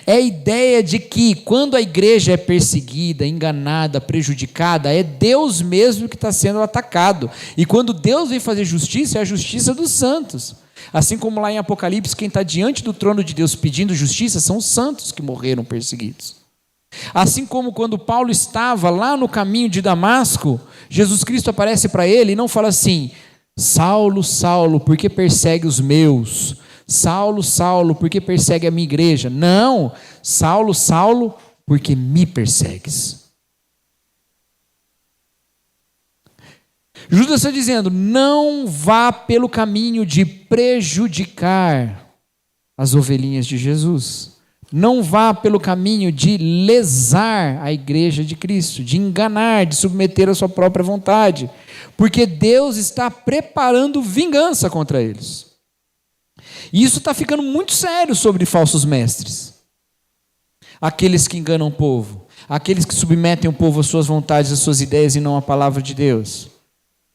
Speaker 1: É a ideia de que quando a igreja é perseguida, enganada, prejudicada, é Deus mesmo que está sendo atacado. E quando Deus vem fazer justiça, é a justiça dos santos. Assim como lá em Apocalipse, quem está diante do trono de Deus pedindo justiça são os santos que morreram perseguidos. Assim como quando Paulo estava lá no caminho de Damasco, Jesus Cristo aparece para ele e não fala assim: Saulo, Saulo, por que persegue os meus? Saulo, Saulo, por que persegue a minha igreja? Não, Saulo, Saulo, porque me persegues. Judas está dizendo: não vá pelo caminho de prejudicar as ovelhinhas de Jesus. Não vá pelo caminho de lesar a igreja de Cristo, de enganar, de submeter a sua própria vontade, porque Deus está preparando vingança contra eles. E isso está ficando muito sério sobre falsos mestres. Aqueles que enganam o povo, aqueles que submetem o povo às suas vontades, às suas ideias e não à palavra de Deus.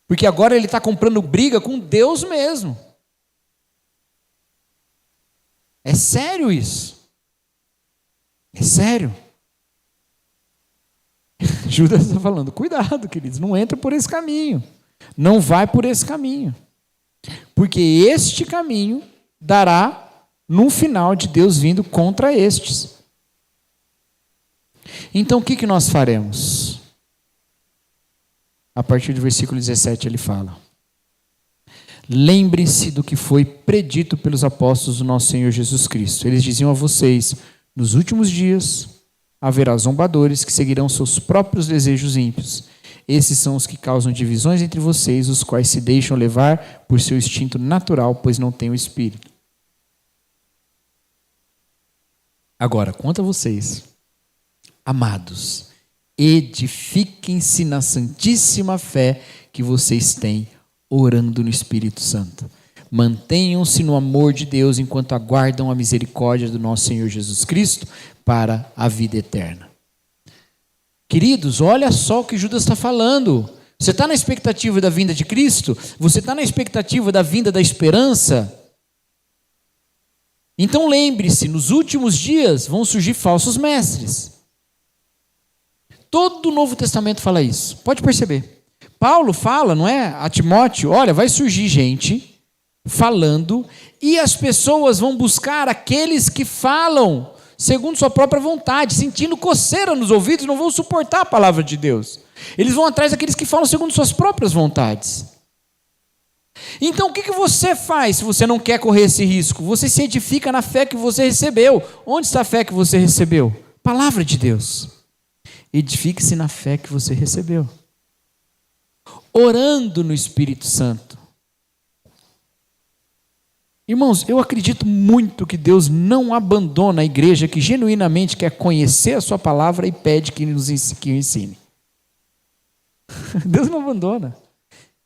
Speaker 1: Porque agora ele está comprando briga com Deus mesmo. É sério isso. É sério. Judas está falando: cuidado, queridos, não entra por esse caminho. Não vai por esse caminho. Porque este caminho dará no final de Deus vindo contra estes. Então o que nós faremos? A partir do versículo 17 ele fala: lembre-se do que foi predito pelos apóstolos do nosso Senhor Jesus Cristo. Eles diziam a vocês: nos últimos dias haverá zombadores que seguirão seus próprios desejos ímpios. Esses são os que causam divisões entre vocês, os quais se deixam levar por seu instinto natural, pois não têm o Espírito. Agora, quanto a vocês, amados, edifiquem-se na santíssima fé que vocês têm, orando no Espírito Santo. Mantenham-se no amor de Deus enquanto aguardam a misericórdia do nosso Senhor Jesus Cristo para a vida eterna. Queridos, olha só o que Judas está falando. Você está na expectativa da vinda de Cristo? Você está na expectativa da vinda da esperança? Então lembre-se, nos últimos dias vão surgir falsos mestres. Todo o Novo Testamento fala isso. Pode perceber. Paulo fala, não é, a Timóteo: olha, vai surgir gente falando, e as pessoas vão buscar aqueles que falam segundo sua própria vontade, sentindo coceira nos ouvidos, não vão suportar a palavra de Deus. Eles vão atrás daqueles que falam segundo suas próprias vontades. Então o que você faz se você não quer correr esse risco? Você se edifica na fé que você recebeu. Onde está a fé que você recebeu? Palavra de Deus. Edifique-se na fé que você recebeu, orando no Espírito Santo. Irmãos, eu acredito muito que Deus não abandona a igreja que genuinamente quer conhecer a sua palavra e pede que o ensine. Deus não abandona.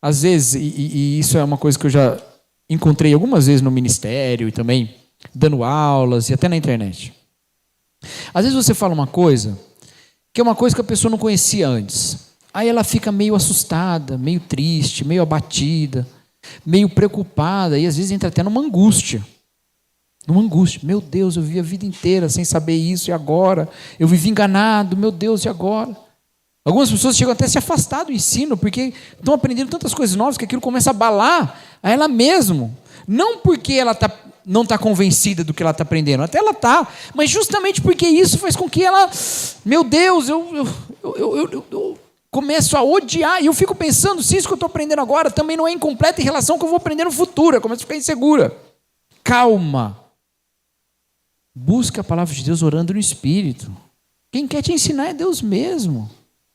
Speaker 1: Às vezes, e isso é uma coisa que eu já encontrei algumas vezes no ministério e também dando aulas e até na internet. Às vezes você fala uma coisa que é uma coisa que a pessoa não conhecia antes. Aí ela fica meio assustada, meio triste, meio abatida, meio preocupada, e às vezes entra até numa angústia. Meu Deus, eu vivi a vida inteira sem saber isso, e agora? Eu vivi enganado, meu Deus, e agora? Algumas pessoas chegam até a se afastar do ensino, porque estão aprendendo tantas coisas novas que aquilo começa a abalar a ela mesma. Não porque ela não está convencida do que ela está aprendendo, até ela está, mas justamente porque isso faz com que ela, meu Deus, eu começo a odiar, e eu fico pensando, se isso que eu estou aprendendo agora também não é incompleto em relação ao que eu vou aprender no futuro, eu começo a ficar insegura. Calma. Busca a palavra de Deus orando no Espírito. Quem quer te ensinar é Deus mesmo.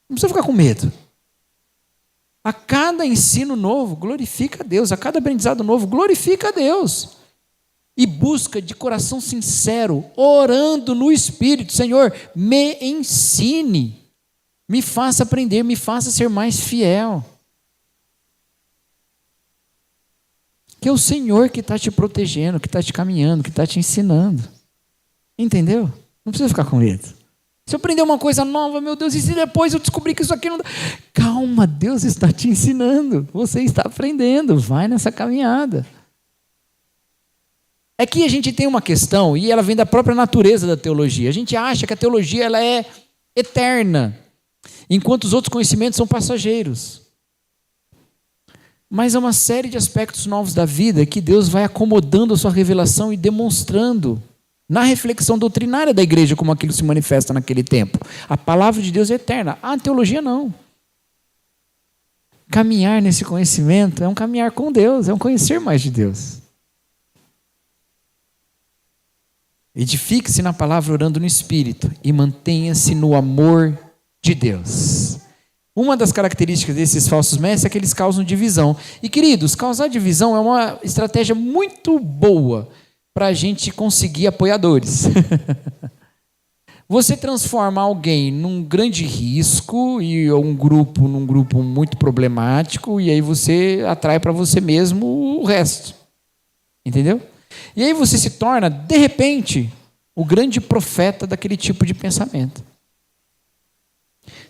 Speaker 1: Não precisa ficar com medo. A cada ensino novo, glorifica a Deus. A cada aprendizado novo, glorifica a Deus. E busca de coração sincero, orando no Espírito: Senhor, me ensine. Me faça aprender, me faça ser mais fiel. Que é o Senhor que está te protegendo, que está te caminhando, que está te ensinando. Entendeu? Não precisa ficar com medo. Se eu aprender uma coisa nova, meu Deus, e se depois eu descobrir que isso aqui não dá? Calma, Deus está te ensinando. Você está aprendendo. Vai nessa caminhada. É que a gente tem uma questão, e ela vem da própria natureza da teologia. A gente acha que a teologia ela é eterna, enquanto os outros conhecimentos são passageiros. Mas é uma série de aspectos novos da vida que Deus vai acomodando a sua revelação e demonstrando na reflexão doutrinária da igreja como aquilo se manifesta naquele tempo. A palavra de Deus é eterna. A teologia não. Caminhar nesse conhecimento é um caminhar com Deus, é um conhecer mais de Deus. Edifique-se na palavra orando no Espírito e mantenha-se no amor de Deus. Uma das características desses falsos mestres é que eles causam divisão. E, queridos, causar divisão é uma estratégia muito boa para a gente conseguir apoiadores. Você transforma alguém num grande risco e um grupo num grupo muito problemático e aí você atrai para você mesmo o resto. Entendeu? E aí você se torna, de repente, o grande profeta daquele tipo de pensamento.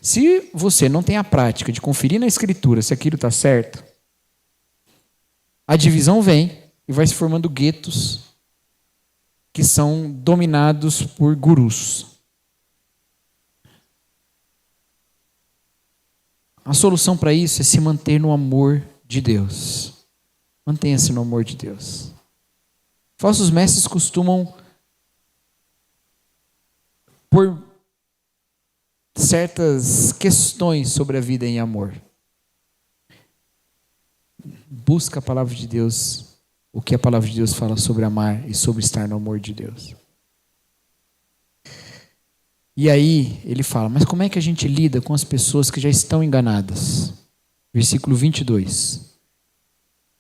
Speaker 1: Se você não tem a prática de conferir na Escritura se aquilo está certo, a divisão vem e vai se formando guetos que são dominados por gurus. A solução para isso é se manter no amor de Deus. Mantenha-se no amor de Deus. Falsos mestres costumam pôr certas questões sobre a vida em amor. Busca a palavra de Deus, o que a palavra de Deus fala sobre amar e sobre estar no amor de Deus. E aí ele fala, mas como é que a gente lida com as pessoas que já estão enganadas? Versículo 22.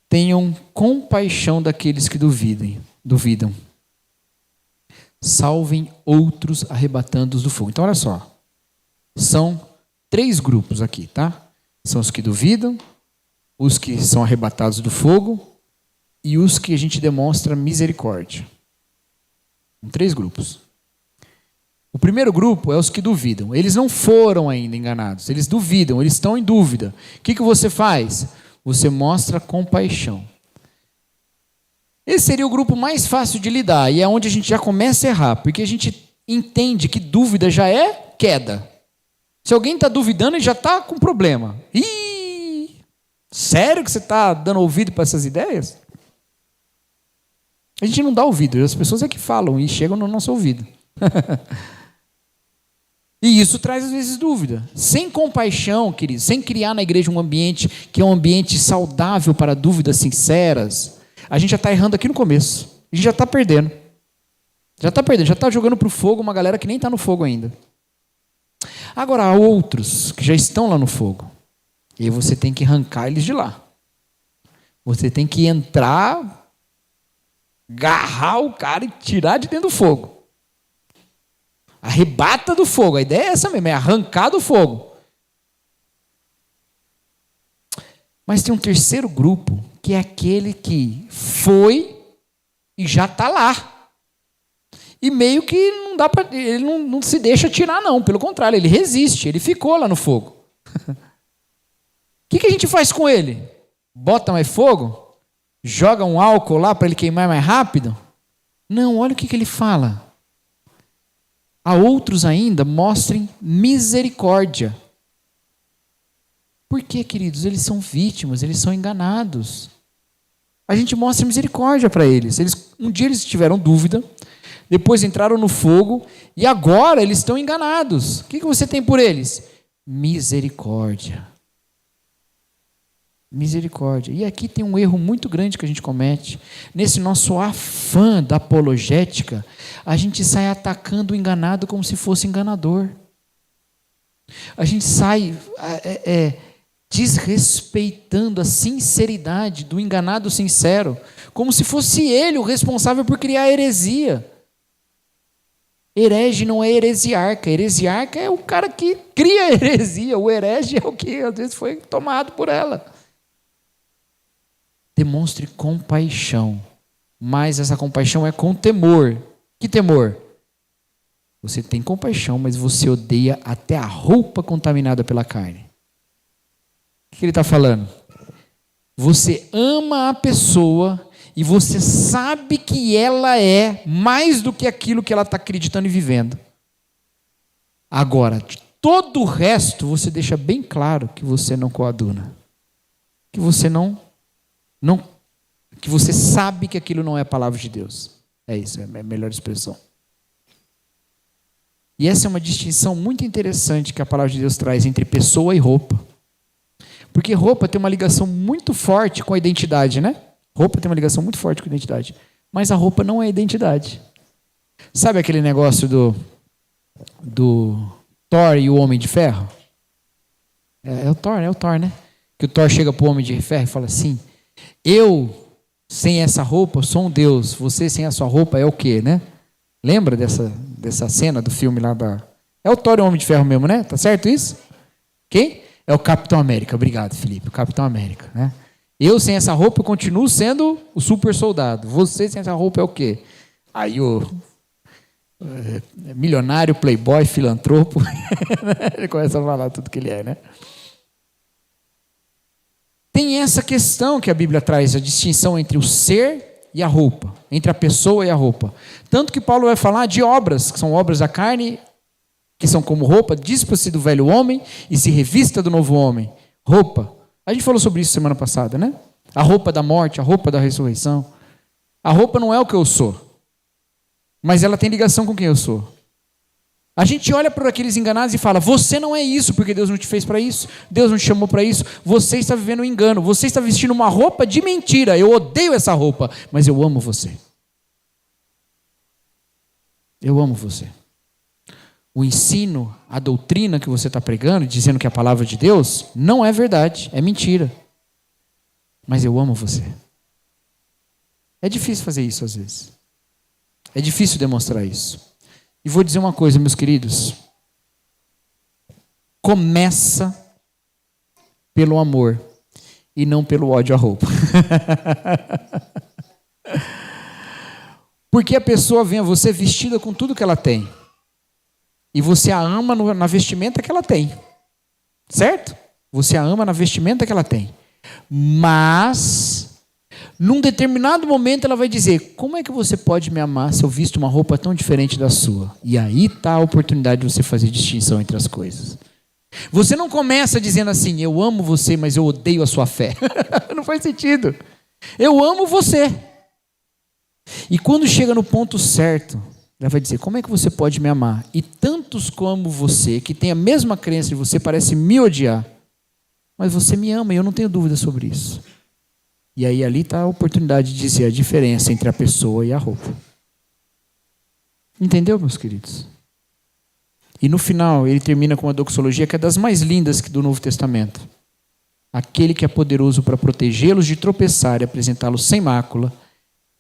Speaker 1: Tenham compaixão daqueles que duvidam. Salvem outros arrebatando-os do fogo. Então olha só. São 3 grupos aqui, tá? São os que duvidam, os que são arrebatados do fogo e os que a gente demonstra misericórdia. Em 3 grupos. O primeiro grupo é os que duvidam. Eles não foram ainda enganados. Eles duvidam, eles estão em dúvida. O que você faz? Você mostra compaixão. Esse seria o grupo mais fácil de lidar e é onde a gente já começa a errar, porque a gente entende que dúvida já é queda. Se alguém está duvidando, ele já está com problema. Ih, sério que você está dando ouvido para essas ideias? A gente não dá ouvido, as pessoas é que falam e chegam no nosso ouvido. E isso traz às vezes dúvida. Sem compaixão, queridos, sem criar na igreja um ambiente que é um ambiente saudável para dúvidas sinceras, a gente já está errando aqui no começo. A gente já está perdendo. Já está jogando para o fogo uma galera que nem está no fogo ainda. Agora, há outros que já estão lá no fogo. E aí você tem que arrancar eles de lá. Você tem que entrar, agarrar o cara e tirar de dentro do fogo. Arrebata do fogo. A ideia é essa mesmo, é arrancar do fogo. Mas tem um terceiro grupo, que é aquele que foi e já está lá. E meio que não dá para, ele não se deixa tirar não, pelo contrário, ele resiste, ele ficou lá no fogo. O que a gente faz com ele? Bota mais fogo? Joga um álcool lá para ele queimar mais rápido? Não, olha o que ele fala. A outros ainda mostrem misericórdia. Por quê, queridos? Eles são vítimas, eles são enganados. A gente mostra misericórdia para eles. Um dia eles tiveram dúvida, depois entraram no fogo e agora eles estão enganados. O que você tem por eles? Misericórdia. Misericórdia. E aqui tem um erro muito grande que a gente comete. Nesse nosso afã da apologética, a gente sai atacando o enganado como se fosse enganador. A gente sai desrespeitando a sinceridade do enganado sincero, como se fosse ele o responsável por criar a heresia. Herege não é heresiarca. Heresiarca é o cara que cria a heresia. O herege é o que às vezes foi tomado por ela. Demonstre compaixão, mas essa compaixão é com temor. Que temor? Você tem compaixão, mas você odeia até a roupa contaminada pela carne. O que ele está falando? Você ama a pessoa e você sabe que ela é mais do que aquilo que ela está acreditando e vivendo. Agora, de todo o resto, você deixa bem claro que você não coaduna. Que você que você sabe que aquilo não é a palavra de Deus. É isso, é a melhor expressão. E essa é uma distinção muito interessante que a palavra de Deus traz entre pessoa e roupa. Porque roupa tem uma ligação muito forte com a identidade, né? Roupa tem uma ligação muito forte com a identidade. Mas a roupa não é identidade. Sabe aquele negócio do Thor e o Homem de Ferro? É o Thor, né? Que o Thor chega para o Homem de Ferro e fala assim: eu, sem essa roupa, sou um deus. Você, sem a sua roupa, é o quê, né? Lembra dessa cena do filme lá da... É o Thor e o Homem de Ferro mesmo, né? Tá certo isso? Quem? É o Capitão América. Obrigado, Felipe. O Capitão América, né? Eu, sem essa roupa, eu continuo sendo o super soldado. Você, sem essa roupa, é o quê? Aí o milionário, playboy, filantropo, ele começa a falar tudo que ele é, né? Tem essa questão que a Bíblia traz, a distinção entre o ser e a roupa, entre a pessoa e a roupa. Tanto que Paulo vai falar de obras, que são obras da carne, que são como roupa, dispa-se do velho homem e se revista do novo homem. Roupa. A gente falou sobre isso semana passada, né? A roupa da morte, a roupa da ressurreição. A roupa não é o que eu sou, mas ela tem ligação com quem eu sou. A gente olha para aqueles enganados e fala: você não é isso, porque Deus não te fez para isso, Deus não te chamou para isso, você está vivendo um engano, você está vestindo uma roupa de mentira, eu odeio essa roupa, mas eu amo você. Eu amo você. O ensino, a doutrina que você está pregando, dizendo que é a palavra de Deus, não é verdade, é mentira. Mas eu amo você. É difícil fazer isso às vezes. É difícil demonstrar isso. E vou dizer uma coisa, meus queridos. Começa pelo amor e não pelo ódio à roupa. Porque a pessoa vem a você vestida com tudo que ela tem. E você a ama na vestimenta que ela tem. Certo? Você a ama na vestimenta que ela tem. Mas, num determinado momento, ela vai dizer: como é que você pode me amar se eu visto uma roupa tão diferente da sua? E aí está a oportunidade de você fazer distinção entre as coisas. Você não começa dizendo assim: eu amo você, mas eu odeio a sua fé. Não faz sentido. Eu amo você. E quando chega no ponto certo, ela vai dizer: como é que você pode me amar? E tantos como você, que tem a mesma crença de você, parece me odiar. Mas você me ama e eu não tenho dúvida sobre isso. E aí ali está a oportunidade de dizer a diferença entre a pessoa e a roupa. Entendeu, meus queridos? E no final ele termina com uma doxologia que é das mais lindas do Novo Testamento. Aquele que é poderoso para protegê-los de tropeçar e apresentá-los sem mácula,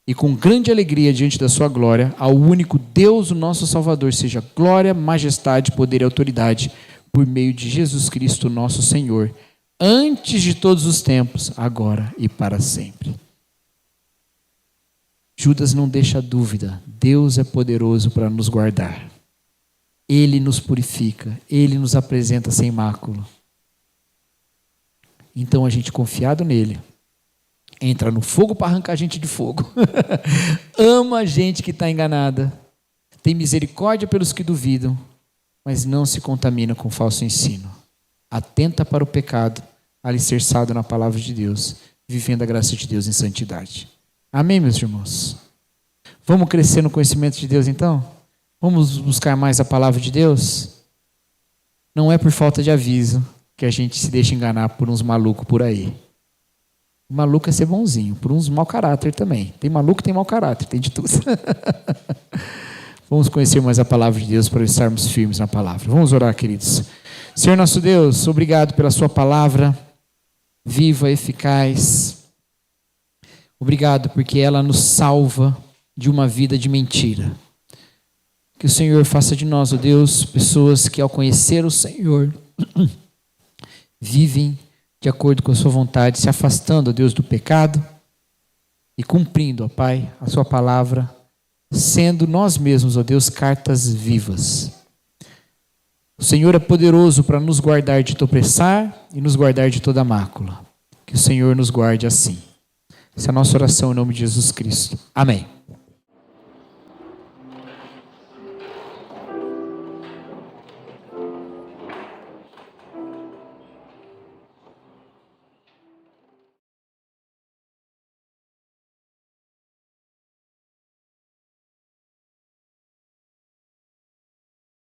Speaker 1: e com grande alegria diante da sua glória, ao único Deus, o nosso Salvador, seja glória, majestade, poder e autoridade, por meio de Jesus Cristo, nosso Senhor, antes de todos os tempos, agora e para sempre. Judas não deixa dúvida, Deus é poderoso para nos guardar. Ele nos purifica, Ele nos apresenta sem mácula. Então a gente, confiado nele, entra no fogo para arrancar a gente de fogo. Ama a gente que está enganada. Tem misericórdia pelos que duvidam, mas não se contamina com falso ensino. Atenta para o pecado, alicerçado na palavra de Deus, vivendo a graça de Deus em santidade. Amém, meus irmãos? Vamos crescer no conhecimento de Deus, então? Vamos buscar mais a palavra de Deus? Não é por falta de aviso que a gente se deixa enganar por uns malucos por aí. O maluco é ser bonzinho, por uns mau caráter também. Tem maluco, tem mau caráter, tem de tudo. Vamos conhecer mais a palavra de Deus para estarmos firmes na palavra. Vamos orar, queridos. Senhor nosso Deus, obrigado pela sua palavra, viva, eficaz. Obrigado porque ela nos salva de uma vida de mentira. Que o Senhor faça de nós, ó Deus, pessoas que ao conhecer o Senhor, vivem de acordo com a sua vontade, se afastando, ó Deus, do pecado e cumprindo, ó Pai, a sua palavra sendo nós mesmos, ó Deus, cartas vivas. O Senhor é poderoso para nos guardar de tropeçar e nos guardar de toda mácula. Que o Senhor nos guarde assim. Essa é a nossa oração em nome de Jesus Cristo. Amém.